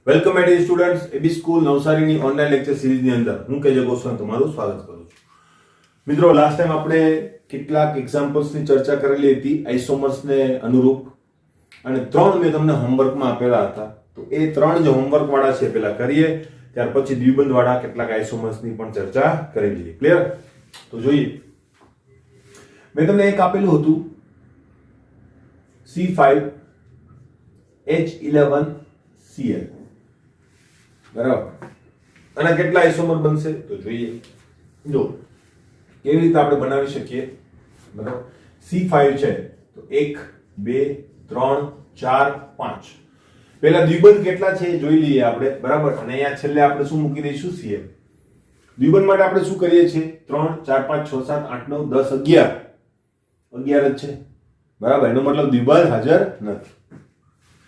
Welcome my dear students, AB school નવસારીની online lecture સિરીઝની અંદર હું કેજે ગોસ્વામી તમારું સ્વાગત કરું છું. મિત્રો, લાસ્ટ ટાઈમ આપણે કેટલાક એક્ઝામ્પલ્સની ચર્ચા કરેલી હતી આઇસોમર્સને અનુરૂપ, અને 3 મેં તમને હોમવર્કમાં આપેલા હતા. તો એ 3 જે હોમવર્ક વાળા છે પહેલા કરીએ, ત્યાર પછી દ્વિબંધ વાળા કેટલાક આઇસોમર્સની પણ ચર્ચા કરી લઈએ. ક્લિયર? તો જોઈએ, મેં તમને એક આપેલું હતું C5H11Cl, બરાબર. અને કેટલા આઇસોમર બનશે તો જોઈએ. જો કેવી રીતે આપણે બનાવી શકીએ, બરાબર. C5 છે તો 1 2 3 4 5. પહેલા દ્વિબંધ કેટલા છે એ જોઈ લઈએ આપણે, બરાબર. અને અહીંયા છેલ્લે આપણે શું મૂકી દઈશું? Cl. દ્વિબંધ માટે આપણે શું કરીએ છીએ? 3 4 5 6 7 8 9 10 11 11 જ છે, બરાબર. એનો મતલબ દ્વિબંધ હાજર નથી.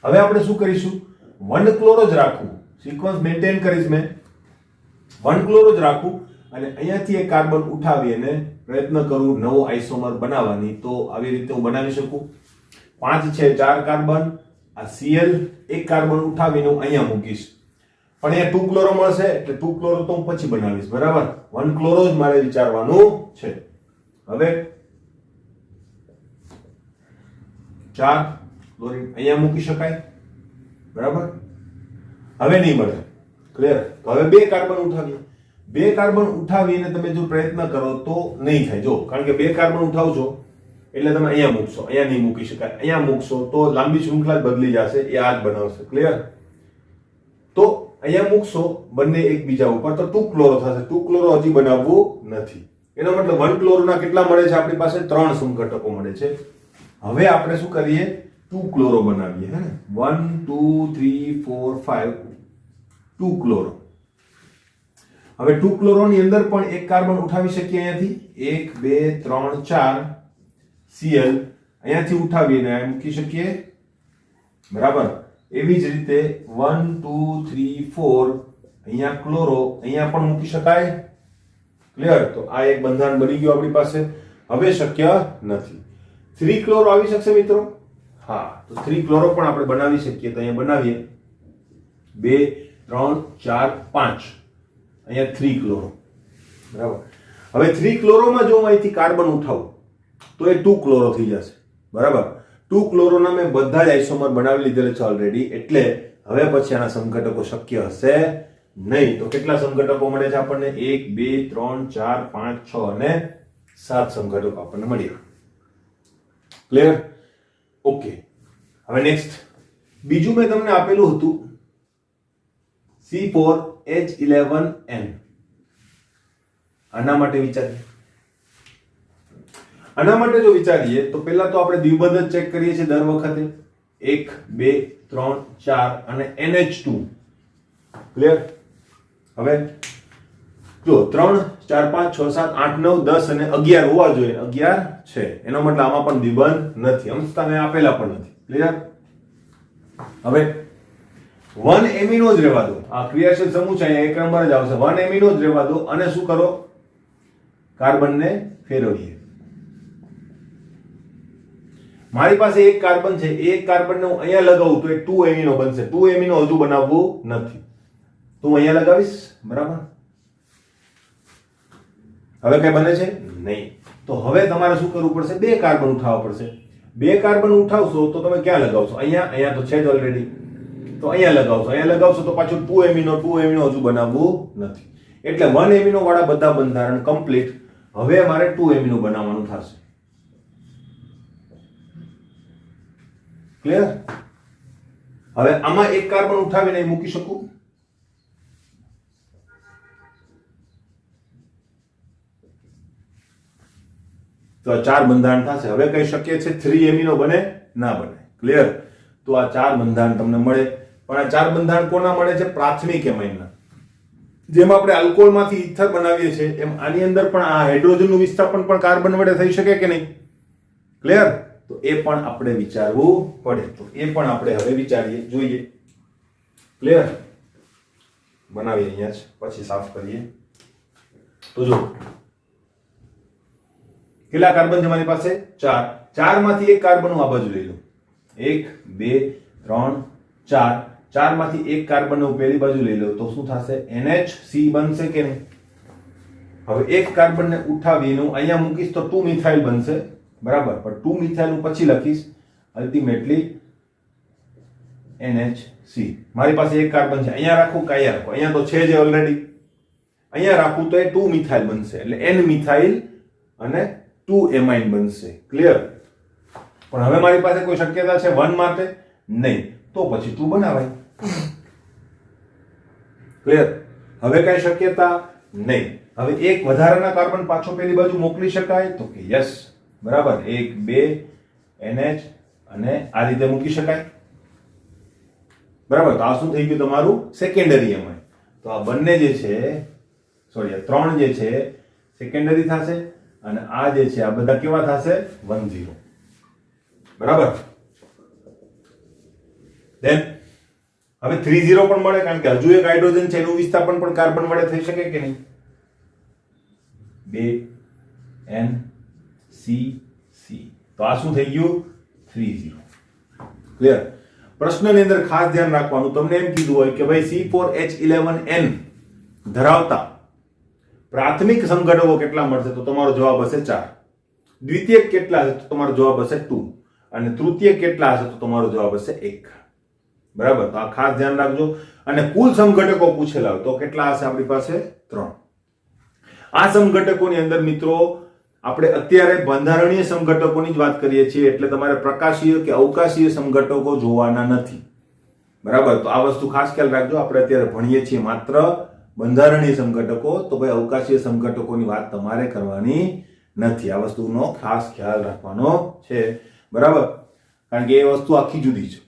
હવે આપણે શું કરીશું? 1 ક્લોરો જ રાખવું, સિક્વન્સ મેન્ટેન કરીશ મેં. 1 ક્લોરો જ રાખવું અને અહીંયાથી એક કાર્બન ઉઠાવી અને પ્રયત્ન કરું નવો આઇસોમર બનાવવાની. તો આવી રીતે હું બનાવી શકું. 5 છે 4 કાર્બન, આ Cl એક કાર્બન ઉઠાવીને હું અહીંયા મૂકીશ. પણ અહીંયા 2 ક્લોરો મળશે એટલે 2 ક્લોરો તો હું પછી બનાવીશ, બરાબર. 1 ક્લોરો જ મારે વિચારવાનું છે. હવે 4 ક્લોરીન અહીંયા મૂકી શકાય, બરાબર. હવે નહીં મળે. ક્લિયર? તો હવે 2 કાર્બન ઉઠાવીએ. 2 કાર્બન ઉઠાવીને તમે જો પ્રયત્ન કરો તો નહીં થાય. જો, કારણ કે 2 કાર્બન ઉઠાવશો એટલે તમે અહીંયા મૂકશો, અહીંયા નહીં મૂકી શકાય. અહીંયા મૂકશો તો લાંબી શૃંખલા જ બદલી જશે, એ આ જ બનાવશે. ક્લિયર? તો અહીંયા મૂકશો બંને એકબીજા ઉપર તો 2 ક્લોરો થશે. 2 ક્લોરો હજી બનાવવું નથી. એનો મતલબ 1 ક્લોરોના કેટલા મળે છે? આપણી પાસે 3 સમઘટકો મળે છે. હવે આપણે શું કરીએ? 2 ક્લોરો બનાવીએ. હે ને? 1 2 3 4 5 2 ક્લોરો. હવે 2 ક્લોરોની અંદર પણ એક કાર્બન ઉઠાવી શકીએ અહીંયાથી. 1 2 3 4 Cl અહીંયાથી ઉઠાવીને આ મૂકી શકીએ, બરાબર. એવી જ રીતે 1 2 3 4 અહીંયા ક્લોરો અહીંયા પણ મૂકી શકાય. ક્લિયર? તો આ એક બંધારણ બની ગયું આપણી પાસે. હવે શક્ય નથી. 3 ક્લોરો આવી શકશે મિત્રો? હા, તો 3 ક્લોરો પણ આપણે બનાવી શકીએ. તો અહીંયા બનાવીએ. 2 3 4 5 અહીંયા 3 ક્લોરો, બરાબર. હવે 3 ક્લોરોમાં જો હું અહીંથી કાર્બન ઉઠાવું તો એ 2 ક્લોરો થઈ જશે, બરાબર. 2 ક્લોરોના મેં બધા જ આઇસોમર બનાવી લીધેલા છે ઓલરેડી, એટલે હવે પછી આના સમઘટકો શક્ય હશે નહીં. તો કેટલા સમઘટકો મળે છે આપણને? 1 2 3 4 5 6 અને 7 સમઘટકો આપણને મળ્યા. ક્લિયર? ઓકે. હવે નેક્સ્ટ બીજું મેં તમને આપેલું હતું C4H11N. આના માટે વિચારીએ. આના માટે જો વિચારીએ તો પહેલા તો આપણે દ્વિબંધ જ ચેક કરીએ છીએ દર વખતે. 1 2 3 4 અને NH2. ક્લિયર? હવે જો 3 4 5 6 7 8 9 10 અને 11 હોવા જોઈએ. 11 છે, એનો મતલબ આમાં પણ દ્વિબંધ નથી. અંશતા મેં આપેલા પણ નથી. ક્લિયર? હવે 1 એમિનો જ રહેવા દો. આ ક્રિયાશીલ સમૂહ છે, અહીંયા 1 નંબર જ આવશે. 1 એમિનો જ રહેવા દો અને શું કરો? કાર્બનને ફેરવીએ. મારી પાસે એક કાર્બન છે, એક કાર્બનને હું અહીંયા લગાવું તો એ 2 એમિનો બનશે. 2 એમિનો હજુ બનાવવું નથી તો હું અહીંયા લગાવીશ, બરાબર. હવે કઈ બને છે? નહીં. તો હવે તમારે શું કરવું પડશે? 2 કાર્બન ઉઠાવવા પડશે. 2 કાર્બન ઉઠાવશો તો તમે ક્યાં લગાવશો? અહીંયા. અહીંયા તો છે જ ઓલરેડી, તો અહીંયા લગાવશો. અહીંયા લગાવશો તો પાછું 2 એમિનો હજુ બનાવવું નથી. એટલે 1 એમિનો વાળા બધા બંધારણ કમ્પ્લીટ. હવે મારે 2 એમિનો બનાવવાનું થશે. ક્લિયર? હવે આમાં એક કાર્બન ઉઠાવીને મૂકી શકું. તો આ 4 બંધારણ થશે. હવે કઈ શક્ય છે 3 એમિનો બને? ના બને. ક્લિયર? તો આ 4 બંધારણ તમને મળે. પણ આ 4 બંધારણ કોના મળે છે? પ્રાથમિક એમાઇનના. જેમ આપણે આલ્કોહોલમાંથી ઈથર બનાવીએ છીએ એમ આની અંદર પણ આ હાઇડ્રોજનનું વિસ્થાપન પણ કાર્બન વડે થઈ શકે કે નહીં? ક્લિયર? તો એ પણ આપણે વિચારવું પડે. તો એ પણ આપણે હવે વિચારીએ, જોઈએ. ક્લિયર? બનાવીએ અહીંયા જ, પછી સાફ કરીએ. તો જો કેટલા કાર્બન છે મારી પાસે? 4. 4 માંથી એક કાર્બન હું આ બાજુ લઈ લઉં. 1 2 3 4 4 માંથી એક કાર્બન હું પેલી બાજુ લઈ લઉં તો શું થશે? NH3 બનશે કે નહીં? હવે એક કાર્બન ને ઉઠાવીને હું અહીંયા મૂકીશ તો 2 મિથાઇલ બનશે, બરાબર, પણ 2 મિથાઇલ હું પછી લખીશ અલ્ટિમેટલી NH3. મારી પાસે એક કાર્બન છે, અહીંયા રાખું કે અહીંયા રાખું? અહીંયા તો છે જ ઓલરેડી, અહીંયા રાખું તો એ 2 મિથાઇલ બનશે, એટલે N મિથાઇલ અને 2 એમાઇન બનશે. ક્લિયર? પણ હવે મારી પાસે કોઈ શક્યતા છે 1 માટે? નહીં, તો પછી 2 બનાવાય. ક્લિયર? હવે કઈ શક્યતા નહીં. હવે એક વધારાના કાર્બન પાછો પેલી બાજુ મોકલી શકાય? તો કે યસ, બરાબર, 1 2 NH અને આ રીતે મૂકી શકાય, બરાબર. તો આ શું થઈ ગયું? તમારું સેકન્ડરી એમાઇન. તો આ બંને જે છે, સોરી, આ 3 જે છે સેકન્ડરી થશે અને આ જે છે આ બધા કેવા થશે? 1 0, બરાબર. ધેન હવે 3 0 પણ મળે, કારણ કે હજુ એક હાઇડ્રોજન છે, એનું વિસ્થાપન પણ કાર્બન વડે થઈ શકે કે નહીં? 2 N C C. તો આ શું થઈ ગયું? 3 0. ક્લિયર? પ્રશ્નની અંદર ખાસ ધ્યાન રાખવાનું, તમને એમ કીધું હોય કે ભાઈ C4H11N ધરાવતા પ્રાથમિક સંઘટકો કેટલા મળશે? તો તમારો જવાબ હશે 4. દ્વિતીયક કેટલા હશે? તો તમારો જવાબ હશે 2. અને તૃતીયક કેટલા હશે? તો તમારો જવાબ હશે 1. બરાબર. તો આ ખાસ ધ્યાન રાખજો. અને કુલ સમઘટકો પૂછેલા હોય તો કેટલા હશે આપણી પાસે? 3. આ સમઘટકોની અંદર મિત્રો આપણે અત્યારે બંધારણીય સમઘટકોની જ વાત કરીએ છીએ, એટલે તમારે પ્રકાશીય કે અવકાશીય સમઘટકો જોવાના નથી, બરાબર. તો આ વસ્તુ ખાસ ખ્યાલ રાખજો. આપણે અત્યારે ભણીએ છીએ માત્ર બંધારણીય સમઘટકો, તો ભાઈ અવકાશીય સમઘટકોની વાત તમારે કરવાની નથી. આ વસ્તુનો ખાસ ખ્યાલ રાખવાનો છે, બરાબર, કારણ કે એ વસ્તુ આખી જુદી છે,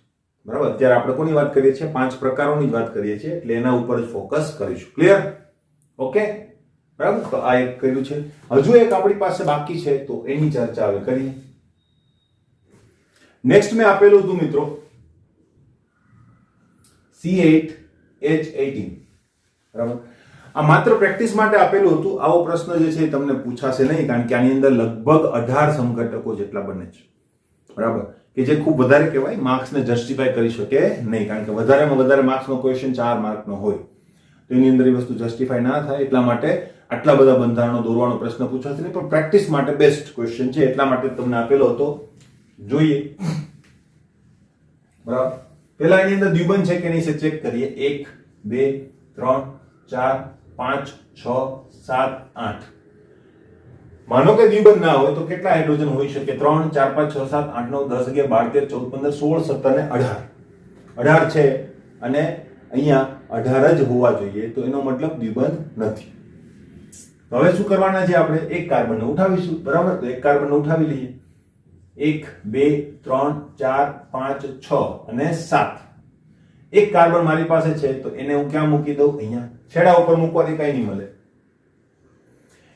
બરાબર. અત્યારે આપણે કોની વાત કરીએ છીએ? 5 પ્રકારોની જ વાત કરીએ છીએ, એટલે એના ઉપર જ ફોકસ કરીશું. ક્લિયર? ઓકે, બરાબર. તો આ એક કર્યું છે. હજુ એક આપણી પાસે બાકી છે, તો એની ચર્ચા હવે કરીએ. નેક્સ્ટ મેં આપેલું હતું મિત્રો C8H18, બરાબર. આ માત્ર પ્રેક્ટિસ માટે આપેલું હતું. આવો પ્રશ્ન જે છે તમને પૂછાશે નહીં, કારણ કે આની અંદર લગભગ 18 સમઘટકો જેટલા બને છે, બરાબર, કે જે ખૂબ વધારે કહેવાય, માર્ક્સને જસ્ટિફાય કરી શકે નહીં, કારણ કે વધારેમાં વધારે માર્ક્સનો ક્વેશ્ચન 4 માર્કનો હોય, તો એની અંદર એ વસ્તુ જસ્ટિફાય ના થાય. એટલા માટે આટલા બધા બંધારણો દોરવાનો પ્રશ્ન પૂછાશે નહીં, પણ પ્રેક્ટિસ માટે બેસ્ટ ક્વેશ્ચન છે, એટલા માટે તમને આપેલો હતો. જોઈએ, બરાબર. પહેલા એની અંદર દ્વિબંધ છે કે નહીં ચેક કરીએ. 1 2 3 4 5 6 7 8. માનો કે દ્વિબંધ ના હોય તો કેટલા હાઇડ્રોજન હોઈ શકે? 3 4 5 6 7 8 9 10 11 12 13 14 15 16 17 ને 18. 18 છે અને અહીંયા 18 જ હોવા જોઈએ, તો એનો મતલબ દ્વિબંધ નથી. હવે શું કરવાના છે? આપણે એક કાર્બન ઉઠાવીશું, બરાબર. તો એક કાર્બન ઉઠાવી લઈએ. 1 2 3 4 5 6 અને 7. એક કાર્બન મારી પાસે છે, તો એને હું ક્યાં મૂકી દઉં? અહીંયા છેડા ઉપર મૂકવાથી કઈ નહીં મળે.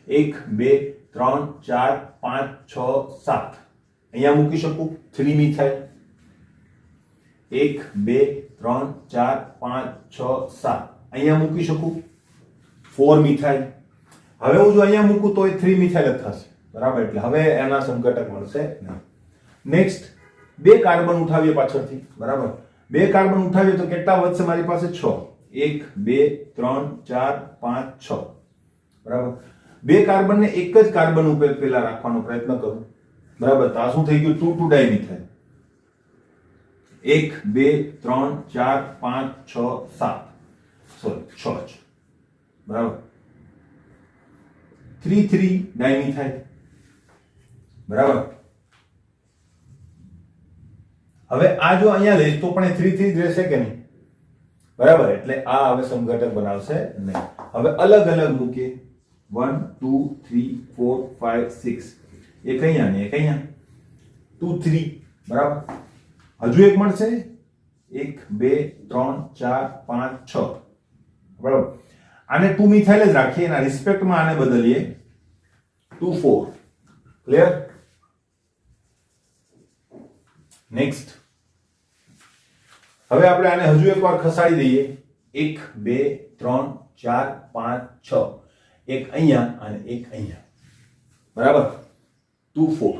1 2 3 4 5 6 7 અહીંયા મૂકી શકું 3 મિથાઇલ. 1 2 3 4 5 6 7 અહીંયા મૂકી શકું 4 મિથાઇલ. હવે હું જો અહીંયા મૂકું તો એ 3 મિથાઇલ જ થશે, બરાબર. એટલે હવે એના સમઘટક મળશે નહીં. નેક્સ્ટ 2 કાર્બન ઉઠાવીએ પાછળથી, બરાબર. 2 કાર્બન ઉઠાવીએ તો કેટલા વધશે મારી પાસે? 6. 1 2 3 4 5 6, બરાબર. 2 કાર્બન ને એક જ કાર્બન ઉપર પેલા રાખવાનો પ્રયત્ન કરું, બરાબર. તો આ શું થઈ ગયું? 2 2 ડાયમિથાઇલ. 1 2 3 4 5 6 7, સોરી 6, બરાબર. 3 3 ડાયમિથાઇલ, બરાબર. હવે આ જો અહીંયા લઈશ તો પણ 3 3 જ રહેશે કે નહીં, બરાબર. એટલે આ હવે સમઘટક બનાવશે નહીં. હવે અલગ અલગ મૂકીએ. 1 2 3 4 5 6. એક અહીંયા ને એક અહીંયા. 2 3, બરાબર. હજુ એક મળશે. 1 2 3 4 5 6, બરાબર. આને 2 મિથાઇલ જ રાખીએ, એના રિસ્પેક્ટમાં આને બદલીએ 2 4. ક્લિયર? નેક્સ્ટ હવે આપણે આને હજુ એકવાર ખસાડી દઈએ. 1 2 3 4 5 6. એક અહીંયા અને એક અહીંયા, બરાબર. 2 4,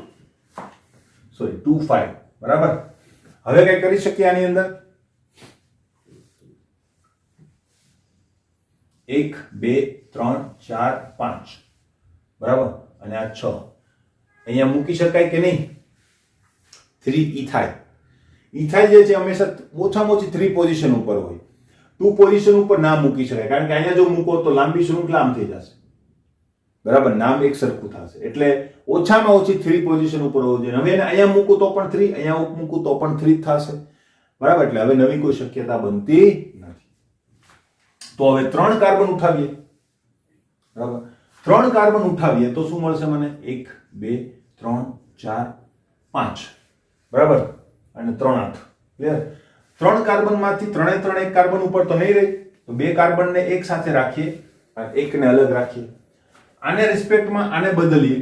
સોરી 2 5, બરાબર. હવે કઈ કરી શકીએ આની અંદર? 1 2 3 4 5 બરાબર, અને આ 6 અહીંયા મૂકી શકાય કે નહીં? 3 ઇથાઇલ. ઇથાઇલ જે છે હંમેશા ઓછામાં ઓછી 3 પોઝિશન ઉપર હોય, 2 પોઝિશન ઉપર ના મૂકી શકાય, કારણ કે અહીંયા જો મૂકો તો લાંબી શૃંખલા આમ થઈ જશે, બરાબર, નામ એક સરખું થશે. એટલે ઓછામાં ઓછી 3 પોઝિશન ઉપર હોવું જોઈએ. હવે એને અહીંયા મૂકું તો પણ 3, અહીંયા મૂકું તો પણ 3 થશે, બરાબર. એટલે હવે નવી કોઈ શક્યતા બનતી નથી. તો હવે 3 કાર્બન ઉઠાવીએ, બરાબર. 3 કાર્બન ઉઠાવીએ તો શું મળશે મને? 1 2 3 4 5, બરાબર, અને 3 8. ક્લિયર? 3 કાર્બન માંથી 3 3 એક કાર્બન ઉપર તો નહીં રહી, તો 2 કાર્બન ને એક સાથે રાખીએ અને એકને અલગ રાખીએ. આને રિસ્પેક્ટમાં આને બદલીએ.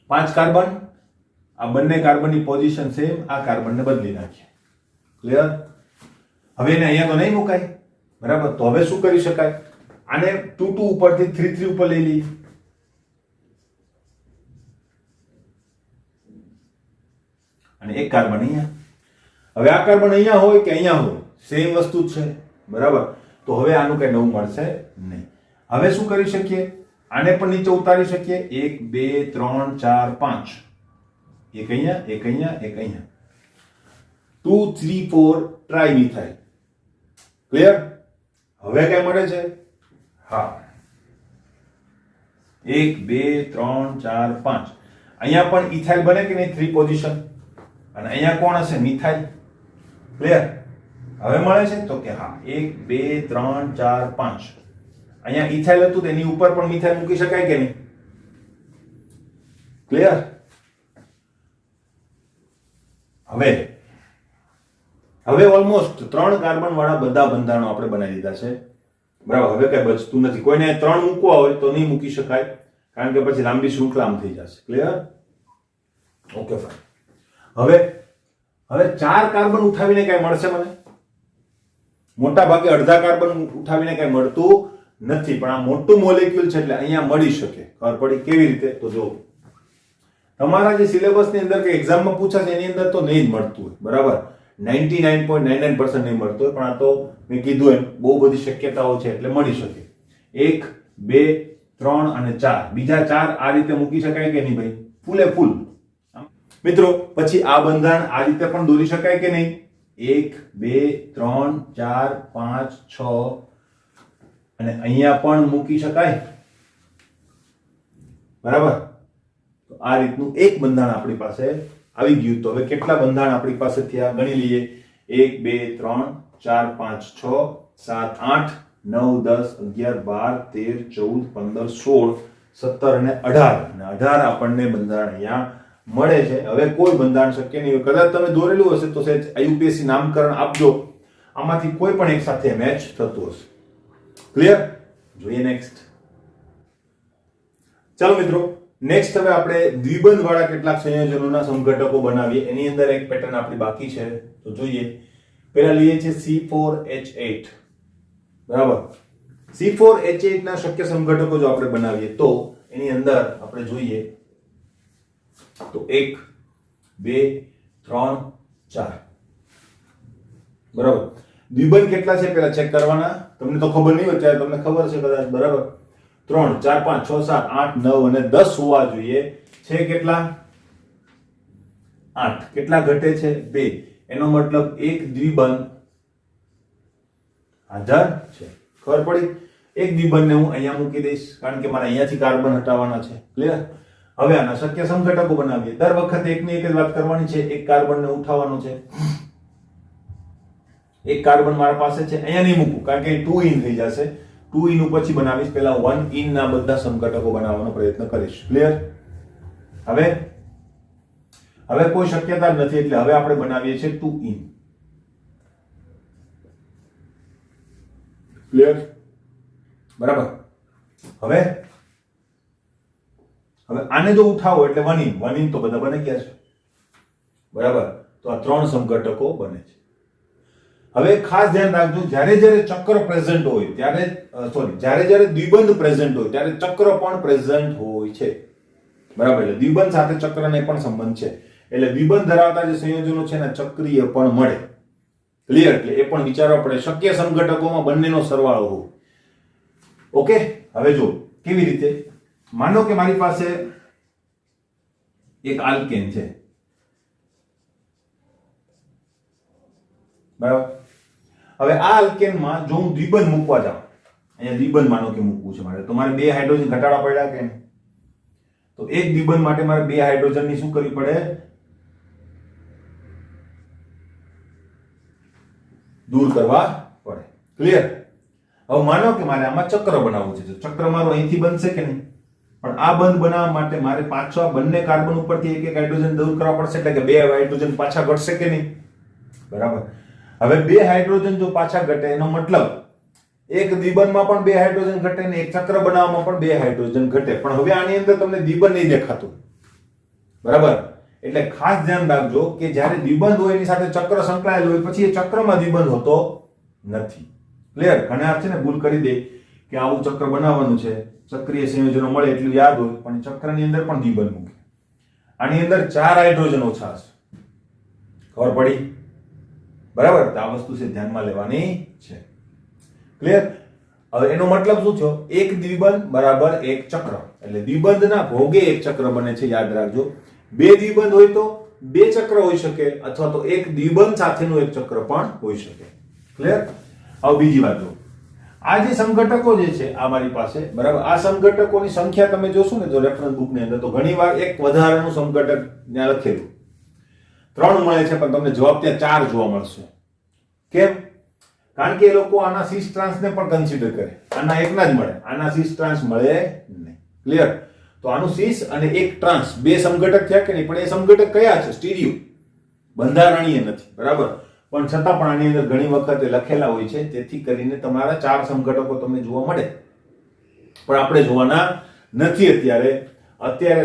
5 કાર્બન, આ બંને કાર્બનની પોઝિશન સેમ, આ કાર્બનને બદલી નાખીએ. ક્લિયર? હવે એને અહીંયા તો નહીં મુકાય, બરાબર. તો હવે શું કરી શકાય? આને 2 2 ઉપરથી 3 3 ઉપર લઈ લઈએ. અને એક કાર્બન અહીંયા. હવે આ કાર્બન અહીંયા હોય કે અહીંયા હોય, સેમ વસ્તુ જ છે, બરાબર. તો હવે આનું કઈ નવું મળશે નહીં. હવે શું કરી શકીએ? આને પણ નીચે ઉતારી શકીએ. 1 2 3 4 5, એક અહીંયા, એક અહીંયા, એક અહીંયા. 2 3 4 ટ્રાઇમિથાઇલ. ક્લિયર? હવે કઈ મળે છે? હા, 1 2 3 4 5. અહીંયા પણ ઇથાઇલ બને કે નહીં? 3 પોઝિશન. અને અહીંયા કોણ હશે? મિથાઇલ. ક્લિયર? હવે મળે છે તો કે હા, 1 2 3 4 5. અહીંયા ઇથાઇલ હતું તેની ઉપર પણ મિથાઇલ મૂકી શકાય કે નહીં? ક્લિયર? હવે ઓલમોસ્ટ 3 કાર્બન વાળા બધા બંધારણો આપણે બનાવી દીધા છે, બરાબર. હવે કઈ બચતું નથી. કોઈને 3 મૂકવા હોય તો નહીં મૂકી શકાય, કારણ કે પછી લાંબી શૃંખલા આમ થઈ જશે. ક્લિયર? Okay fine. હવે 4 કાર્બન ઉઠાવીને કઈ મળશે મને? મોટા ભાગે અડધા કાર્બન ઉઠાવીને કઈ મળતું નથી, પણ આ મોટું મોલેક્યુલ છે એટલે અહીંયા મળી શકે. ખબર પડી? કેવી રીતે? તો જો તમારા જે સિલેબસની અંદર કે એક્ઝામમાં પૂછાશે એની અંદર તો નહીં જ મળતું હોય, બરાબર. 99.99% નહીં મળતું હોય, પણ આ તો મેં કીધું એમ બહુ બધી શક્યતાઓ છે એટલે મળી શકે. 1 2 3 અને 4, બીજા 4 આ રીતે મૂકી શકાય કે નહીં ભાઈ? ફૂલે ફૂલ. મિત્રો પછી આ બંધારણ આ રીતે પણ દોરી શકાય કે નહીં? 1 2 3 4 5 6, અને અહીંયા પણ મૂકી શકાય, બરાબર. તો આ રીતનું એક બંધારણ આપણી પાસે આવી ગયું. તો હવે કેટલા બંધારણ આપણી પાસે થયા ગણી લઈએ. 1 2 3 4 5 6 7 8 9 10 11 12 13 14 15 16 17 અને 18, અને 18 આપણને બંધારણ અહીંયા મળે છે. હવે કોઈ બંધારણ શક્ય નહીં હોય. કદાચ તમે દોરેલું હશે તો સહેજ IUPAC નામકરણ આપજો, આમાંથી કોઈ પણ એક સાથે મેચ થતું હશે. ક્લિયર? જોઈએ નેક્સ્ટ. ચાલો મિત્રો, નેક્સ્ટ હવે આપણે દ્વિબંધ વાળા કેટલાક સંયોજનોના સમઘટકો બનાવીએ. એની અંદર એક પેટર્ન આપણી બાકી છે, તો જોઈએ. પહેલા લઈએ છે C4H8, બરાબર. C4H8 ના શક્ય સમઘટકો જો આપણે બનાવીએ તો એની અંદર આપણે જોઈએ તો 1 2 3 4, બરાબર. દ્વિબંધ કેટલા છે પેલા ચેક કરવાના. તમને તો ખબર નહીં હોય, ત્યારે તમને ખબર છે કદાચ, બરાબર. 3 4 5 6 7 8 9 અને 10 હોવા જોઈએ. છે કેટલા? 8. કેટલા ઘટે છે? 2. એનો મતલબ એક દ્વિબંધ હાજર છે. ખબર પડી? એક દ્વિબંધને હું અહીંયા મૂકી દઈશ, કારણ કે મારે અહીંયાથી કાર્બન હટાવવાના છે. ક્લિયર? હવે આના શક્ય સમઘટકો બનાવીએ. દર વખતે એકની એક જ વાત કરવાની છે. એક કાર્બનને ઉઠાવવાનો છે. એક કાર્બન મારા પાસે છે, અહીંયા નહીં મૂકું, કારણ કે 2 ઇન થઈ જશે. 2 ઇન પછી બનાવીશ. પહેલા 1 ઇન ના બધા સમઘટકો બનાવવાનો પ્રયત્ન કરીશ. ક્લિયર? હવે કોઈ શક્યતા નથી, એટલે હવે આપણે બનાવીએ છીએ 2 ઇન. ક્લિયર? બરાબર. હવે આને જો ઉઠાવો એટલે 1 ઇન. 1 ઇન તો બધા બની ગયા છે, બરાબર. તો આ 3 સમઘટકો બને છે. હવે ખાસ ધ્યાન રાખજો, જ્યારે જ્યારે ચક્ર પ્રેઝન્ટ હોય ત્યારે જ્યારે દ્વિબંધ પ્રેઝન્ટ હોય ત્યારે ચક્ર પણ પ્રેઝન્ટ હોય છે, બરાબર. એટલે દ્વિબંધ સાથે ચક્રને પણ સંબંધ છે. એટલે દ્વિબંધ ધરાવતા જે સંયોજનો છે ને ચક્રીય પણ મળે. ક્લિયર? એટલે એ પણ વિચારવા પડે. શક્ય સમઘટકોમાં બંનેનો સરવાળો હોવો. ઓકે, હવે જો કેવી રીતે. માનો કે મારી પાસે એક આલ્કેન છે, બરાબર. હવે આ આલ્કેનમાં જો હું દ્વિબંધ મૂકવા જાઉં, અહીંયા દ્વિબંધ માનો કે મૂકવું છે મારે, તો મારે 2 હાઇડ્રોજન ઘટાડવા પડ્યા કે નહીં? તો એક દ્વિબંધ માટે મારે 2 હાઇડ્રોજનની શું કરવી પડે? દૂર કરવા પડે. ક્લિયર? હવે માનો કે મારે આમાં ચક્ર બનાવવું છે, તો ચક્ર મારું અહીંથી બનશે કે નહીં? પણ આ બંધ બનાવવા માટે મારે પાછા બંને કાર્બન ઉપરથી એક હાઇડ્રોજન દૂર કરવા પડશે, એટલે કે 2 હાઇડ્રોજન પાછા ઘટશે કે નહીં? બરાબર. હવે 2 હાઇડ્રોજન જો પાછા ઘટે એનો મતલબ એક દ્વિબંધમાં પણ 2 હાઇડ્રોજન ઘટે ને એક ચક્ર બનાવવામાં પણ 2 હાઇડ્રોજન ઘટે. પણ હવે આની અંદર તમને દ્વિબંધ નહીં દેખાતું, બરાબર. એટલે ખાસ ધ્યાન રાખજો કે જ્યારે દ્વિબંધ હોય એની સાથે ચક્ર સંકળાયેલું હોય પછી એ ચક્રમાં દ્વિબંધ હોતો નથી. ક્લિયર? ઘણા છે ને ભૂલ કરી દે કે આવું ચક્ર બનાવવાનું છે, ચક્રીય સંયોજનો મળે એટલું યાદ હોય, પણ ચક્રની અંદર પણ દ્વિબંધ મૂકે. આની અંદર 4 હાઇડ્રોજન ઓછા હશે. ખબર પડી? બરાબર. તો આ વસ્તુ છે ધ્યાનમાં લેવાની છે. ક્લિયર? હવે એનો મતલબ શું થયો? એક દ્વિબંધ બરાબર એક ચક્ર. એટલે દ્વિબંધના ભોગે એક ચક્ર બને છે, યાદ રાખજો. 2 દ્વિબંધ હોય તો 2 ચક્ર હોઈ શકે, અથવા તો એક દ્વિબંધ સાથેનું એક ચક્ર પણ હોઈ શકે. ક્લિયર? હવે બીજી વાત જો, આ જે સમઘટકો જે છે આ મારી પાસે, બરાબર, આ સમઘટકોની સંખ્યા તમે જોશો ને જો રેફરન્સ બુક ની અંદર, તો ઘણીવાર એક વધારાનું સમઘટક ત્યાં લખેલું 3 મળે છે, પણ તમને જવાબ ત્યાં 4 જોવા મળશે. કેમ? કારણ કે એ લોકો આના સિસ ટ્રાન્સ ને પણ કન્સિડર કરે. આના એકના જ મળે, આના સિસ ટ્રાન્સ મળે નહીં. ક્લિયર? તો આનું સિસ અને એક ટ્રાન્સ 2 સમઘટક થયા કે નહીં? પણ એ સમઘટક કયા છે? સ્ટીરિયો, બંધારણીય નથી, બરાબર. પણ છતાં પણ આની અંદર ઘણી વખત લખેલા હોય છે, તેથી કરીને તમારા 4 સમઘટકો તમને જોવા મળે, પણ આપણે જોવાના નથી અત્યારે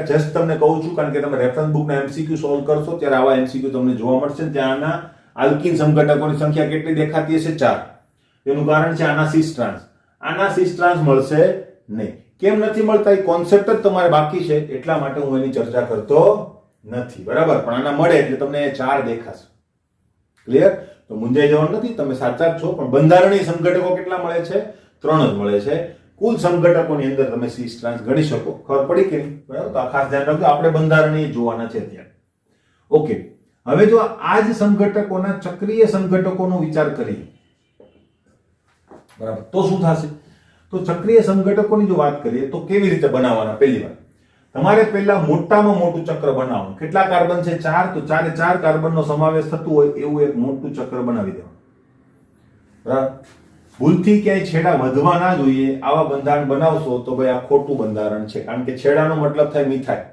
જસ્ટ તમને કહું છું, કારણ કે તમે રેફરન્સ બુકના એમસીક્યુ સોલ્વ કરશો ત્યારે આવા એમસીક્યુ તમને જોવા મળશે. ત્યાંના આલ્કીન સમઘટકોની સંખ્યા કેટલી દેખાતી હશે? 4. તેનું કારણ છે આના સિસ ટ્રાન્સ. આના સિસ ટ્રાન્સ મળશે નહીં. કેમ નથી મળતા? એ કોન્સેપ્ટ જ તમારે બાકી છે, એટલા માટે હું એની ચર્ચા કરતો નથી, બરાબર. પણ આના મળે એટલે તમને 4 દેખાશે. ક્લિયર? તો મુંજાઈ જવાનું નથી, તમે સાચા જ છો. પણ બંધારણીય સમઘટકો કેટલા મળે છે? 3 જ મળે છે. કુલ સમઘટકોની અંદર તમે સિસ ટ્રાન્સ ગણી શકો. ખબર પડી કે નહીં? બરાબર. તો આ ખાસ ધ્યાન રાખજો, આપણે બંધારણીય જોવાના છે ત્યાં. ઓકે, હવે જો આ જ સમઘટકોના ચક્રીય સમઘટકોનો વિચાર કરીએ, બરાબર, તો શું થશે? તો ચક્રીય સમઘટકોની જો વાત કરીએ તો કેવી રીતે બનાવવાના? પહેલી વાત, તમારે પહેલા મોટામાં મોટું ચક્ર બનાવવાનું. કેટલા કાર્બન છે? 4. તો 4 કાર્બનનો સમાવેશ થતું હોય એવું એક મોટું ચક્ર બનાવી દેવાનું, બરાબર. ભૂલથી ક્યાંય છેડા વધવા ના જોઈએ. આવા બંધારણ બનાવશો તો ભાઈ આ ખોટું બંધારણ છે, કારણ કે છેડાનો મતલબ થાય મિથાઇલ.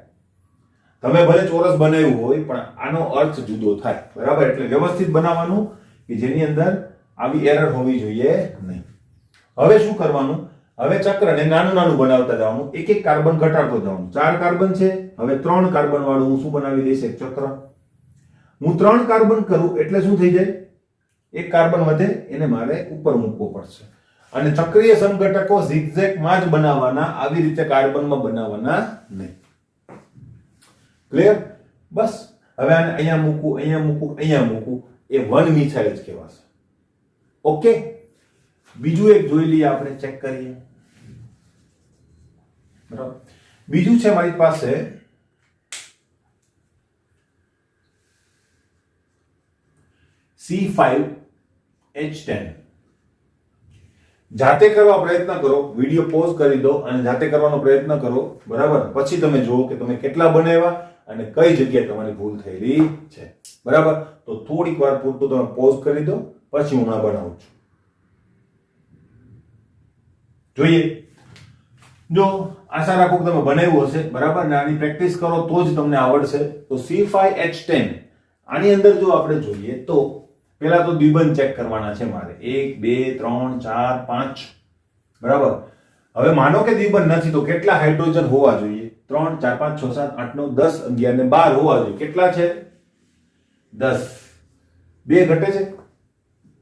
તમે ભલે ચોરસ બનાવ્યું હોય પણ આનો અર્થ જુદો થાય, બરાબર. એટલે વ્યવસ્થિત બનાવવાનું કે જેની અંદર આવી એરર હોવી જોઈએ નહીં. હવે શું કરવાનું? હવે ચક્રને નાનું નાનું બનાવતા જવાનું, એક એક કાર્બન ઘટાડતો જવાનું. 4 કાર્બન છે, હવે 3 કાર્બન વાળું હું શું બનાવી દઈશ? એક ચક્ર. હું 3 કાર્બન કરું એટલે શું થઈ જાય? એક કાર્બન વધે, એને મારે ઉપર મૂકવો પડશે. અને ચક્રીય સમઘટકો ઝિગઝેગમાં જ બનાવવાના, આવી રીતે કાર્બનમાં બનાવવાના નહીં. ક્લિયર? બસ. હવે આને અહીંયા મૂકું, અહીંયા મૂકું, અહીંયા મૂકું, એ 1 મિથાઇલ જ કહેવાશે. ઓકે, બીજું એક જોઈ લઈએ, આપણે ચેક કરીએ, બરાબર. બીજું છે મારી પાસે C5H10. જાતે કરવા પ્રયત્ન કરો, વિડિયો પોઝ કરી દો અને જાતે કરવાનો પ્રયત્ન કરો, બરાબર. પછી તમે જુઓ કે તમે કેટલા બનાવ્યા અને કઈ જગ્યાએ તમારી ભૂલ થયેલી છે, બરાબર. તો થોડીક વાર પૂરતું તમે પોઝ કરી દો, પછી હું બનાવું છું. જોઈએ, જો આશા રાખું કે તમે બનાવ્યું હશે, બરાબર. ને આની પ્રેક્ટિસ કરો તો જ તમને આવડશે. તો C5H10 આની અંદર જો આપણે જોઈએ તો પહેલા તો દ્વિબંધ ચેક કરવાના છે મારે. 1 2 3 4 5, બરાબર. હવે માનો કે દ્વિબંધ નથી તો કેટલા હાઇડ્રોજન હોવા જોઈએ? 3 4 5 6 7 8 9 10 11 ને 12 હોવા જોઈએ. કેટલા છે? 10. 2 ઘટે છે.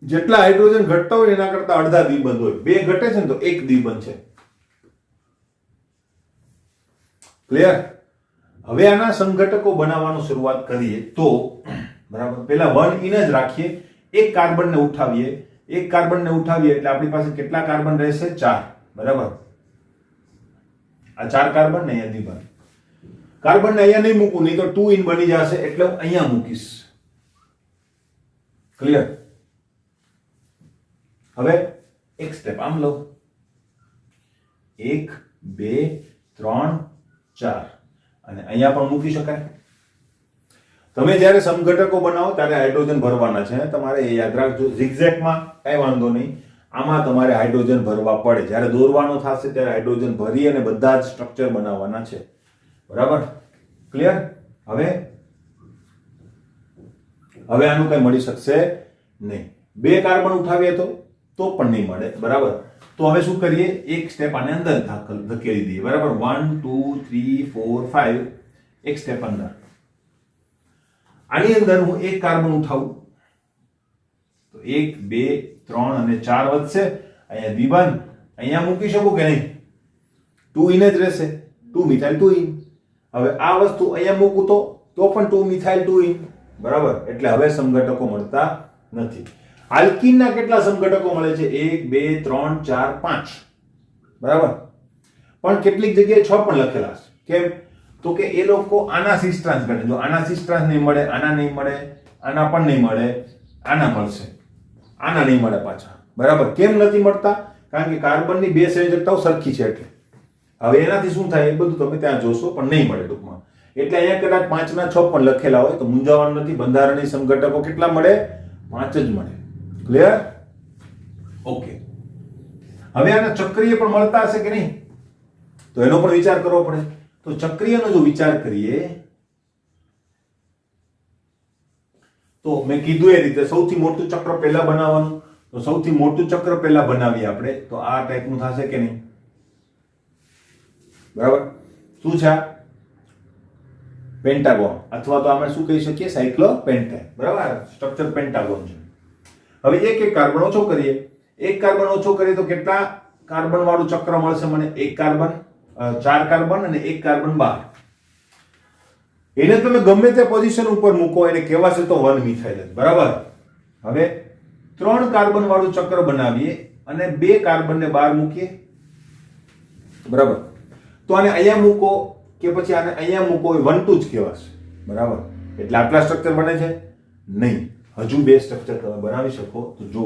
જેટલા હાઇડ્રોજન ઘટતા હોય એના કરતા અડધા દ્વિબંધ હોય. 2 ઘટે છે ને તો 1 દ્વિબંધ છે. ક્લિયર? હવે આના સમઘટકો બનાવવાનું શરૂઆત કરીએ તો, બરાબર, પહેલા 1 ઇન જ રાખીએ. એક કાર્બનને ઉઠાવીએ એટલે આપણી પાસે કેટલા કાર્બન રહેશે? 4. બરાબર, આ 4 કાર્બન ને અહીંયા દ્વિબંધ. કાર્બન ને અહીંયા નહીં મૂકું, નહીં તો 2 ઇન બની જશે, એટલે હું અહીંયા મૂકીશ. ક્લિયર? હવે એક સ્ટેપ આમ લો, 1 2 3 4 અને અહીંયા પણ મૂકી શકાય. તમે જ્યારે સમઘટકો બનાવો ત્યારે હાઇડ્રોજન ભરવાના છે, તમારે એ યાદ રાખજો. ઝિગઝેગમાં કઈ વાંધો નહીં, આમાં તમારે હાઇડ્રોજન ભરવા પડે. જ્યારે દોરવાનો થશે ત્યારે હાઇડ્રોજન ભરી અને બધા જ સ્ટ્રક્ચર બનાવવાના છે. બરાબર, ક્લિયર? હવે આનું કઈ મળી શકશે નહીં. 2 કાર્બન ઉઠાવીએ તો પણ નહીં મળે. બરાબર, તો હવે શું કરીએ? એક સ્ટેપ આને અંદર ધકેલી દઈએ. બરાબર, 1 2 3 4 5, એક સ્ટેપ અંદર. આની અંદર હું એક કાર્બન ઉઠાવું તો 1 2 3 અને 4 વધશે. અહીંયા દ્વિબંધ અહીંયા મૂકી શકું કે નહીં? 2 ઇન જ રહેશે, 2 મિથાઇલ 2 ઇન. હવે આ વસ્તુ અહીંયા મૂકું તો પણ 2 મિથાઇલ 2 ઇન. બરાબર, એટલે હવે સમઘટકો મળતા નથી. આલ્કીનના કેટલા સમઘટકો મળે છે? 1 2 3 4 5. બરાબર, પણ કેટલીક જગ્યાએ 6 પણ લખેલા છે. કેમ? તો કે એ લોકો આના સિસ્ટ્રાન્સ ગણે. જો આના સિસ્ટ્રાન્સ નહીં મળે, આના નહીં મળે, આના પણ નહીં મળે, આના મળશે, આના નહીં મળે પાછા. બરાબર, કેમ નથી મળતા? કારણ કે કાર્બનની 2 સંયોજકતાઓ સરખી છે. એટલે હવે એનાથી શું થાય એ બધું તમે ત્યાં જોશો, પણ નહીં મળે ટૂંકમાં. એટલે અહીંયા કદાચ 5 ના 6 પણ લખેલા હોય તો મૂંઝાવાનું નથી. બંધારણીય સમઘટકો કેટલા મળે? 5 જ મળે. ક્લિયર? ઓકે. હવે આના ચક્રીય પણ મળતા હશે કે નહીં? તો એનો પણ વિચાર કરવો પડે. તો ચક્રીયનો જો વિચાર કરીએ તો મેં કીધું એ રીતે સૌથી મોટું ચક્ર પહેલા બનાવવાનું. તો સૌથી મોટું ચક્ર પહેલા બનાવીએ આપણે તો આ ટાઈપનું થશે કે નહીં? બરાબર, શું છે? પેન્ટાગોન, અથવા તો આપણે શું કહી શકીએ? સાયક્લોપેન્ટેન. બરાબર, સ્ટ્રક્ચર પેન્ટાગોન છે. હવે એક કાર્બન ઓછો કરીએ. એક કાર્બન ઓછો કરીએ તો કેટલા કાર્બન વાળું ચક્ર મળશે મને? 1 કાર્બન, 4 કાર્બન અને 1 કાર્બન બહાર. એને તમે ગમે તે પોઝિશન ઉપર મૂકો, એને કહેવાશે તો 1 મિથાઇલ. બરાબર, હવે 3 કાર્બન વાળું ચક્ર બનાવીએ અને 2 કાર્બનને બહાર મૂકીએ. બરાબર, તો આને અહીંયા મૂકો કે પછી આને અહીંયા મૂકો, 1 2 જ કહેવાશે. બરાબર, એટલે આટલા સ્ટ્રક્ચર બને છે નહીં. હજુ 2 સ્ટ્રક્ચર તમે બનાવી શકો. તો જો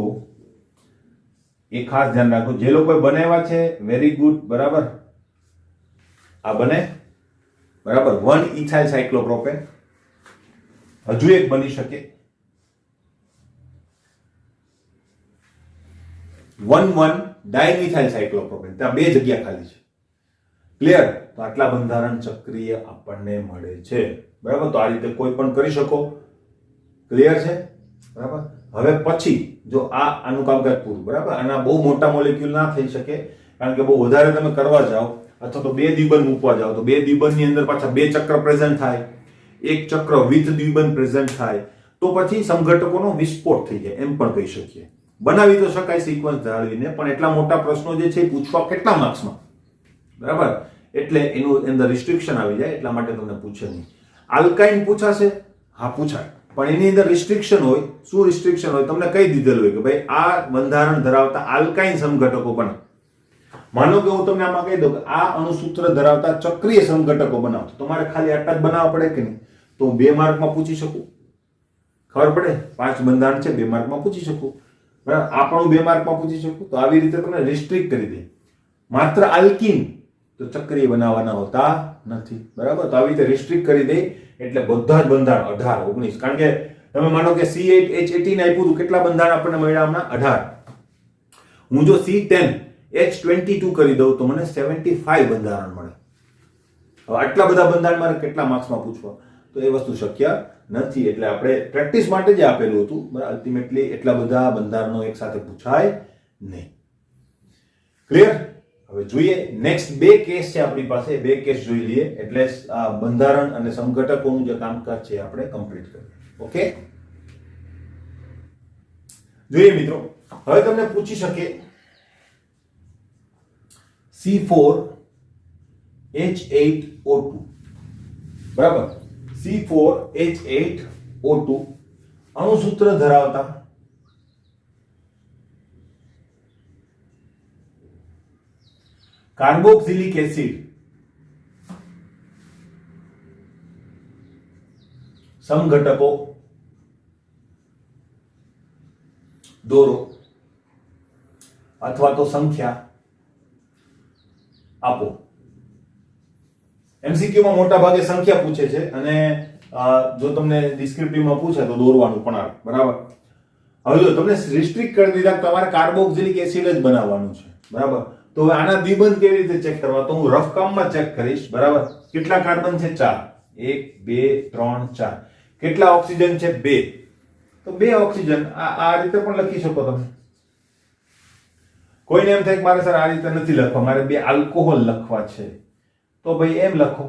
એ ખાસ ધ્યાન રાખો, જે લોકોએ બનાવ્યા છે વેરી ગુડ. બરાબર, આ બને. બરાબર, 1 ઇથાઇલ સાયક્લોપ્રોપેન. હજુ એક બની શકે, 1 ડાયમિથાઇલ સાયક્લોપ્રોપેન. ત્યાં 2 જગ્યા ખાલી છે. ક્લિયર? તો આટલા બંધારણ ચક્રીય આપણને મળે છે. બરાબર, તો આ રીતે કોઈ પણ કરી શકો. ક્લિયર છે? બરાબર, હવે પછી જો આનું કામકાજ પૂરું. બરાબર, આના બહુ મોટા મોલેક્યુલ ના થઈ શકે, કારણ કે બહુ વધારે તમે કરવા જાઓ અથવા તો 2 દ્વિબંધ મૂકવા જાઓ તો 2 દ્વિબંધની અંદર પાછા 2 ચક્ર પ્રેઝન્ટ થાય, 1 ચક્ર વિથ દ્વિબંધ પ્રેઝન્ટ થાય, તો પછી સમઘટકોનો વિસ્ફોટ થઈ જાય એમ પણ કહી શકીએ. બનાવી તો શકાય સિક્વન્સ જાળવીને, પણ એટલા મોટા પ્રશ્નો જે છે એ પૂછવા કેટલા માર્ક્સમાં? બરાબર, એટલે એનું અંદર રિસ્ટ્રિક્શન આવી જાય, એટલા માટે તમને પૂછે નહીં. આલ્કાઇન પૂછાશે? હા પૂછાય, પણ એની અંદર રિસ્ટ્રિક્શન હોય. શું રિસ્ટ્રિક્શન હોય? તમને કહી દીધેલું હોય કે ભાઈ આ બંધારણ ધરાવતા આલ્કાઇન સમઘટકો બને. માનો કે હું તમને આમાં કહી દઉં કે આ અણુસૂત્ર ધરાવતા ચક્રીય સમઘટકો બનાવો, તો તમારે ખાલી આટલા જ બનાવવા પડે કે નહીં? તો હું 2 માર્કમાં પૂછી શકું. ખબર પડે? 5 બંધારણ છે, 2 માર્કમાં પૂછી શકું. બરાબર, આ પણ હું 2 માર્કમાં પૂછી શકું. તો આવી રીતે તમને રિસ્ટ્રિક્ટ કરી દે. માત્ર આલ્કીન તો ચક્રીય બનાવવાના હોતા નથી. બરાબર, તો આવી રીતે રિસ્ટ્રિક્ટ કરી દે એટલે બધા જ બંધારણ 18 19, કારણ કે તમે માનો કે C8H18 આપ્યું હતું, કેટલા બંધારણ આપણને મળ્યા હમણાં? 18. હું જો C10H22 કરી દઉં તો મને 75 બંધારણ મળે. હવે આટલા બધા બંધારણ મારે કેટલા માર્ક્સમાં પૂછવા? તો એ વસ્તુ શક્ય નથી. એટલે આપણે પ્રેક્ટિસ માટે જ આપેલું હતું. બરાબર, અલ્ટિમેટલી એટલા બધા બંધારણો એક સાથે પૂછાય નહીં. ક્લિયર? હવે જોઈએ નેક્સ્ટ 2 કેસ છે આપણી પાસે. 2 કેસ જોઈ લઈએ એટલે આ બંધારણ અને સમઘટકોનું જે કામકાજ છે આપણે કમ્પ્લીટ કરીએ. ઓકે, જોઈએ મિત્રો. હવે તમને પૂછી શકે C4H8O2. બરાબર, C4H8O2 અણુસૂત્ર ધરાવતા કાર્બોક્સિલિક એસિડ સમઘટકો દોરો અથવા તો સંખ્યા આપો. MCQ માં મોટા ભાગે સંખ્યા પૂછે છે અને જો તમને ડિસ્ક્રિપ્ટિવમાં પૂછે તો દોરવાનું પણ આવે. બરાબર. હવે જો તમને રિસ્ટ્રિક્ટ કરી દીધા તમારે કાર્બોક્સિલિક એસિડ જ બનાવવાનું છે. બરાબર. તો હવે આના દ્વિબંધ કેવી રીતે ચેક કરવા? તો હું રફ કામમાં ચેક કરીશ. બરાબર. કેટલા કાર્બન છે? 4. 1 2 3 4. કેટલા ઓક્સિજન છે? 2. તો 2 ઓક્સિજન આ રીતે પણ લખી શકો તમે. કોઈને એમ થાય કે મારે સર આ રીતે નથી લખવા, મારે 2 આલ્કોહોલ લખવા છે, તો ભાઈ એમ લખો.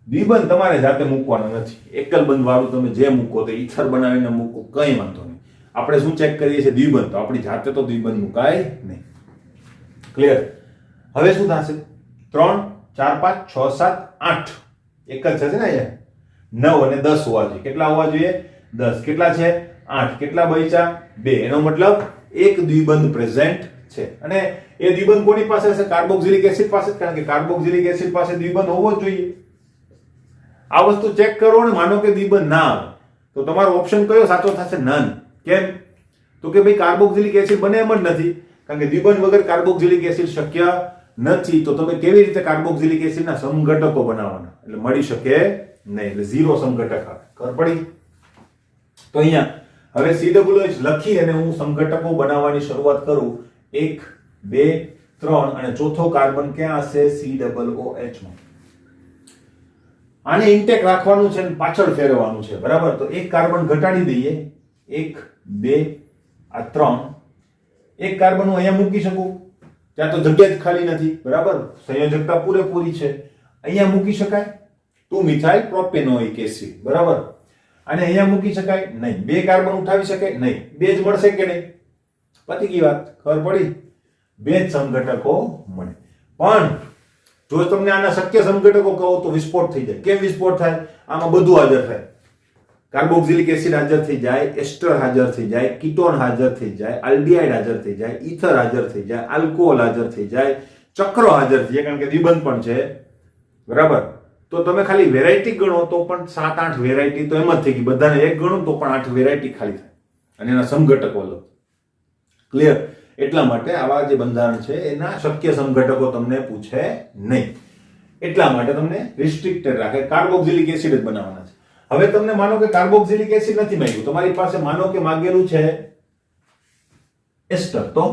દ્વિબંધ તમારે જાતે મૂકવાના નથી. એકલ બંધ વાળું તમે જે મૂકો તો ઈથર બનાવીને મૂકો, કંઈ વાંધો નહીં. આપણે શું ચેક કરીએ છીએ? દ્વિબંધ. તો આપણી જાતે તો દ્વિબંધ મુકાય નહીં. ક્લિયર? હવે શું થશે? 3 4 5 6 7 8 એક જ થશે ને અહીંયા. 9 અને 10 હોવા જોઈએ. કેટલા હોવા જોઈએ? 10. કેટલા છે? 8. કેટલા બચ્યા? 2. એનો મતલબ એક દ્વિબંધ પ્રેઝન્ટ છે. અને એ દ્વિબંધ કોની પાસે છે? કાર્બોક્સિલિક એસિડ પાસે, કારણ કે કાર્બોક્સિલિક એસિડ પાસે દ્વિબંધ હોવો જ જોઈએ. આ વસ્તુ ચેક કરો ને માનો કે દ્વિબંધ ના આવે તો તમારો ઓપ્શન કયો સાચો થશે? નન. કેમ? તો કે ભાઈ કાર્બોક્સિલિક એસિડ બને એમ જ નથી, કારણ કે દ્વિબંધ વગર કાર્બોક્સિલિક એસિડ શક્ય નથી. તો તમે કેવી રીતે કાર્બોક્સિલિક એસિડના સમઘટકો બનાવવાના? એટલે મળી શકે નહીં, એટલે 0 સમઘટક આવે. ખબર પડી? તો અહીંયા હવે COOH લખી અને હું સમઘટકો બનાવવાની શરૂઆત કરું. 1 2 3 અને ચોથો કાર્બન ક્યાં હશે? COOH માં. આને ઇન્ટેક રાખવાનું છે અને પાછળ ફેરવવાનું છે. બરાબર. તો એક કાર્બન ઘટાડી દઈએ. 1 2 આ 3. એક કાર્બન હું અહીંયા મૂકી શકું, ત્યાં તો જગ્યા જ ખાલી નથી. બરાબર. સંયોજકતા પૂરેપૂરી છે. અહીંયા મૂકી શકાય 2 મિથાઇલ પ્રોપેનોઇક એસિડ. બરાબર. અને અહીંયા મૂકી શકાય નહીં. 2 કાર્બન ઉઠાવી શકાય નહીં. 2 જ મળશે કે નહીં? પતી ગઈ વાત. ખબર પડી? 2 જ સમઘટકો મળે. પણ જો તમને આના શક્ય સમઘટકો કહો તો વિસ્ફોટ થઈ જાય. કેમ વિસ્ફોટ થાય? આમાં બધું હાજર થાય. કાર્બોક્સિલિક એસિડ હાજર થઈ જાય, એસ્ટર હાજર થઈ જાય, કીટોન હાજર થઈ જાય, આલ્ડિહાઇડ હાજર થઈ જાય, ઈથર હાજર થઈ જાય, આલ્કોહોલ હાજર થઈ જાય, ચક્રો હાજર થઈ જાય, કારણ કે દ્વિબંધ પણ છે. બરાબર. તો તમે ખાલી વેરાયટી ગણો તો પણ 7-8 વેરાયટી તો એમ જ થઈ ગઈ. બધાને એક ગણો તો પણ 8 વેરાયટી ખાલી થાય અને એના સમઘટકો અલગ. ક્લિયર? એટલા માટે આવા જે બંધારણ છે એના શક્ય સમઘટકો તમને પૂછે નહીં. એટલા માટે તમને રિસ્ટ્રિક્ટેડ રાખે. કાર્બોક્સિલિક એસિડ જ બનાવવાના છે. હવે તમને માનો કે કાર્બોક્સિલિક એસિડ નથી માંગ્યું, તમારી પાસે માનો કે માંગેલું છે એસ્ટર, તો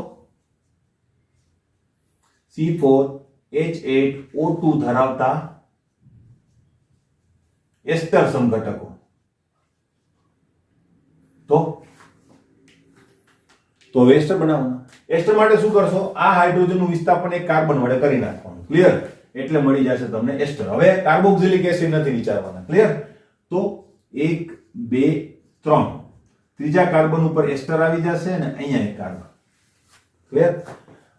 C4H8O2 ધરાવતા એસ્ટર સમઘટકો. તો એસ્ટર બનાવવાના. એસ્ટર માટે શું કરશો? આ હાઇડ્રોજનનું વિસ્થાપન એક કાર્બન વડે કરી નાખવાનું. ક્લિયર? એટલે મળી જશે તમને એસ્ટર. હવે કાર્બોક્સિલિક એસિડ નથી વિચારવાના. ક્લિયર? તો 1 2 3 ત્રીજા કાર્બન ઉપર એસ્ટર આવી જશે અને અહીંયા એક કાર્બન. ક્લિયર?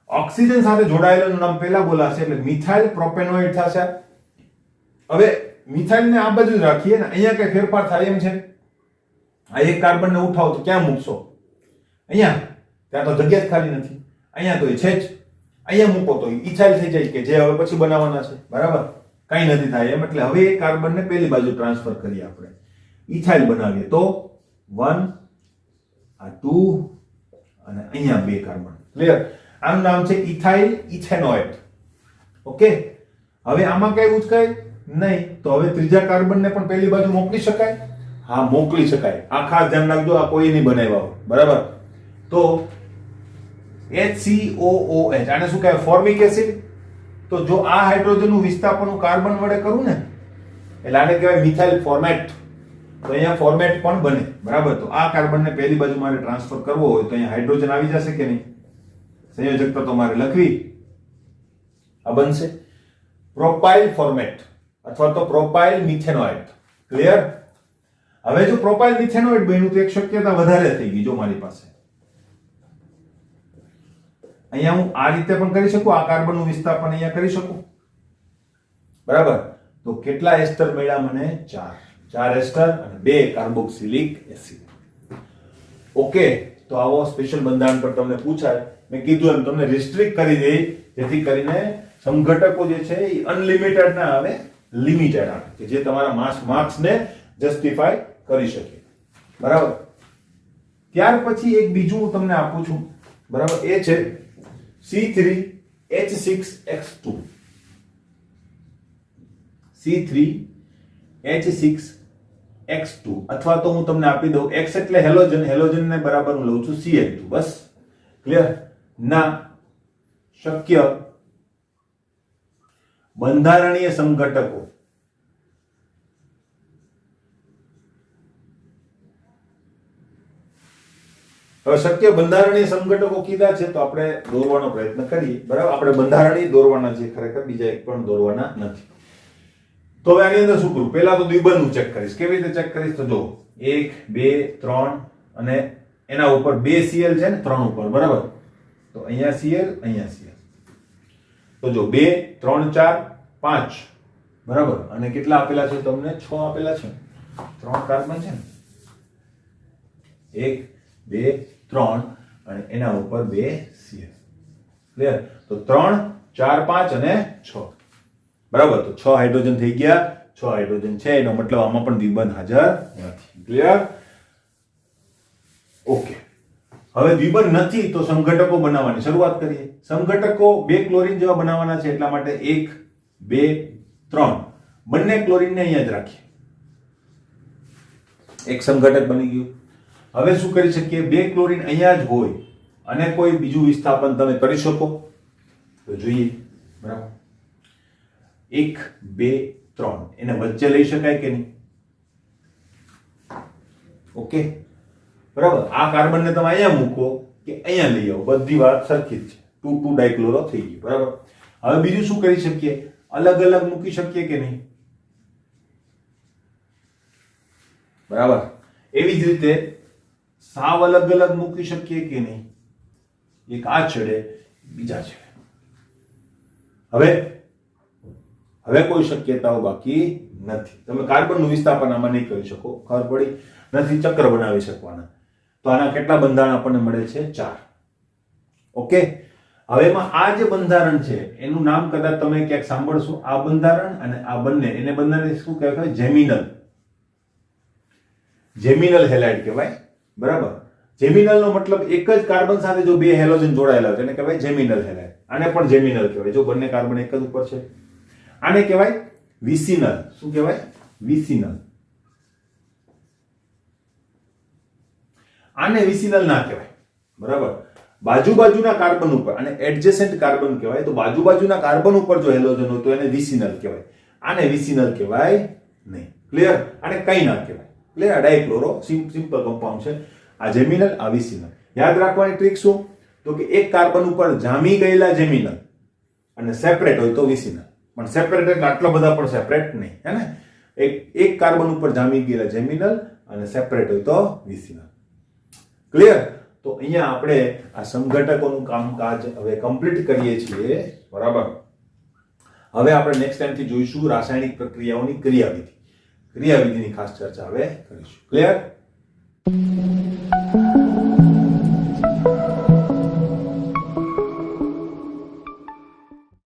ઓક્સિજન સાથે જોડાયેલું નામ પહેલા બોલાશે એટલે મિથાઇલ પ્રોપેનોઇડ થશે. હવે મિથાઇલ ને આ બાજુ જ રાખીએ ને અહીંયા કઈ ફેરફાર થાય એમ છે? આ એક કાર્બન ને ઉઠાવો તો ક્યાં મૂકશો? અહીંયા. ત્યાં તો જગ્યા જ ખાલી નથી. અહીંયા તો એ છે જ. અહીંયા મૂકો તો ઇથાઇલ થઈ જાય કે જે હવે પછી બનાવવાના છે. બરાબર. કઈ નથી થાય એમ. એટલે હવે એક કાર્બન ને પેલી બાજુ ટ્રાન્સફર કરીએ આપણે. ઇથાઇલ બનાવીએ તો 1 આ 2 અને અહીંયા 2 કાર્બન. ક્લિયર? આનું નામ છે ઇથાઇલ ઇથેનોઇડ. ઓકે. હવે આમાં કઈ ઉચકાય નહીં. તો હવે ત્રીજા કાર્બન ને પણ પેલી બાજુ મોકલી શકાય? હા, મોકલી શકાય. આ ખાસ ધ્યાન રાખજો, આ કોઈ નહીં બનાવ્યા હોય. બરાબર. તો HCOOH આને શું કહેવાય? Formic acid. તો જો આ હાઇડ્રોજનનું વિસ્થાપન હું કાર્બન વડે કરું ને એટલે આને કહેવાય મિથાઇલ ફોર્મેટ. તો અહીંયા ફોર્મેટ પણ બને. બરાબર. તો આ કાર્બનને પહેલી બાજુ મારે ટ્રાન્સફર કરવો હોય તો અહીંયા હાઇડ્રોજન આવી જશે કે નહીં? સંયોજકતા તો મારે લખવી. આ બનશે પ્રોપાઇલ ફોર્મેટ અથવા તો પ્રોપાઇલ મિથેનોઇડ. ક્લિયર? હવે જો પ્રોપાઇલ મિથેનોઇડ બન્યું તો એક શક્યતા વધારે થઈ ગઈ. જો મારી પાસે અહીંયા હું આ રીતે પણ કરી શકું, આ કાર્બનનું વિસ્થાપન અહીંયા કરી શકું. બરાબર. તો કેટલા એસ્ટર મળ્યા મને? 4 એસ્ટર અને 2 કાર્બોક્સિલિક એસિડ. ઓકે. તો આવો સ્પેશિયલ બંધારણ પર તમને પૂછાય મેં કીધું એમ તમને રિસ્ટ્રિક્ટ કરી દે, જેથી કરીને સમઘટકો જે છે એ અનલિમિટેડ ના આવે, લિમિટેડ આવે, કે જે તમારા માર્ક્સને જસ્ટિફાય કરી શકે. બરાબર. ત્યાર પછી એક બીજું હું તમને આપું છું. બરાબર. એ છે C3H6X2. C3H6X2 અથવા તો હું તમને આપી દઉં, X એટલે હેલોજન, હેલોજન ને બરાબર હું લઉં છું Cl2. બસ ક્લિયર. ના શક્ય બંધારણીય સમઘટકો. હવે શક્ય બંધારણીય સમઘટકો કીધા છે તો આપણે દોરવાનો પ્રયત્ન કરીએ. બરાબર. આપણે બંધારણીય દોરવાના છે, ખરેખર બીજા એક પણ દોરવાના નથી. તો હવે આની અંદર શું કરું? પહેલા તો દ્વિબંધ હું ચેક કરીશ. કેવી રીતે ચેક કરીશ? તો જો 1 2 3 અને એના ઉપર 2 Cl છે ને 3 ઉપર. બરાબર. તો અહીંયા Cl, અહીંયા Cl. તો જો 2 3 4 5. બરાબર. અને કેટલા આપેલા છે તમને? 6 આપેલા છે. 3 કાર્બન છે ને, 1 2 3 અને એના ઉપર 2 Cl. ક્લિયર? તો 3 4 5 અને 6. બરાબર. તો 6 હાઇડ્રોજન થઈ ગયા. 6 હાઇડ્રોજન છે, એનો મતલબ આમાં પણ દ્વિબંધ હાજર નથી. ક્લિયર? ઓકે. હવે દ્વિબંધ નથી તો સમઘટકો બનાવવાની શરૂઆત કરીએ. સમઘટકો 2 ક્લોરીન જેવા બનાવવાના છે, એટલા માટે 1 2 3 બંને ક્લોરીનને અહીંયા જ રાખીએ. એક સમઘટક બની ગયું. હવે શું કરી શકીએ? 2 ક્લોરીન અહીંયા જ હોય અને કોઈ બીજું વિસ્થાપન તમે કરી શકો તો જોઈએ. બરાબર. 1 2 3 એને વચ્ચે લઈ શકાય કે નહીં? ઓકે. બરાબર. આ કાર્બનને તમે અહીંયા મૂકો કે અહીંયા લઈ આવો, બધી વાત સરખી જ છે. 2 ડાયક્લોરો થઈ ગયું. બરાબર. હવે બીજું શું કરી શકીએ? અલગ અલગ મૂકી શકીએ કે નહીં? બરાબર. એવી જ રીતે સાવ અલગ અલગ મૂકી શકીએ કે નહીં? એક આ છેડે, બીજા છેડે. હવે કોઈ શક્યતાઓ બાકી નથી. તમે કાર્બનનું વિસ્થાપન આમાં નહીં કરી શકો, ખબર પડી? નથી ચક્ર બનાવી શકવાના. તો આના કેટલા બંધારણ આપણને મળે છે? 4. ઓકે. હવે એમાં આ જે બંધારણ છે એનું નામ કદાચ તમે ક્યાંક સાંભળશો. આ બંધારણ અને આ બંને, એને બંનેને શું કહેવાય? જેમિનલ. જેમિનલ હેલાઇડ કહેવાય. બરાબર. જેમિનલ નો મતલબ એક જ કાર્બન સાથે જો 2 હેલોજન જોડાયેલા હોય એને કહેવાય જેમિનલ હેલાઇડ. આને પણ જેમિનલ કહેવાય જો બંને કાર્બન એક જ ઉપર છે. આને કહેવાય વિસિનલ. શું કહેવાય? વિસિનલ. આને વિસિનલ ના કહેવાય. બરાબર. બાજુના કાર્બન ઉપર અને એડજેસન્ટ કાર્બન કહેવાય. તો બાજુના કાર્બન ઉપર જો હેલોજન હોય તો એને વિસિનલ કહેવાય. આને વિસિનલ કહેવાય નહીં. ક્લિયર? આને કઈ ના કહેવાય. ક્લિયર? ડાયક્લોરો સિમ્પલ કમ્પાઉન્ડ છે. આ જેમિનલ, આ વિસિનલ. યાદ રાખવાની ટ્રીક શું? તો કે એક કાર્બન ઉપર જામી ગયેલા જેમિનલ અને સેપરેટ હોય તો વિસિનલ. પણ સેપરેટ એટલે આટલા બધા પણ સેપરેટ નહીં, હે ને? એક કાર્બન ઉપર જામી ગયેલા જેમિનલ અને સેપરેટ હોય તો વિસિનલ. ક્લિયર? તો અહીંયા આપણે આ સમઘટકોનું કામકાજ હવે કમ્પ્લીટ કરીએ છીએ. બરાબર. હવે આપણે નેક્સ્ટ ટાઈમથી જોઈશું રાસાયણિક પ્રક્રિયાઓની ક્રિયાવિધિ. ક્રિયાવિધિની ખાસ ચર્ચા હવે કરીશું. ક્લિયર?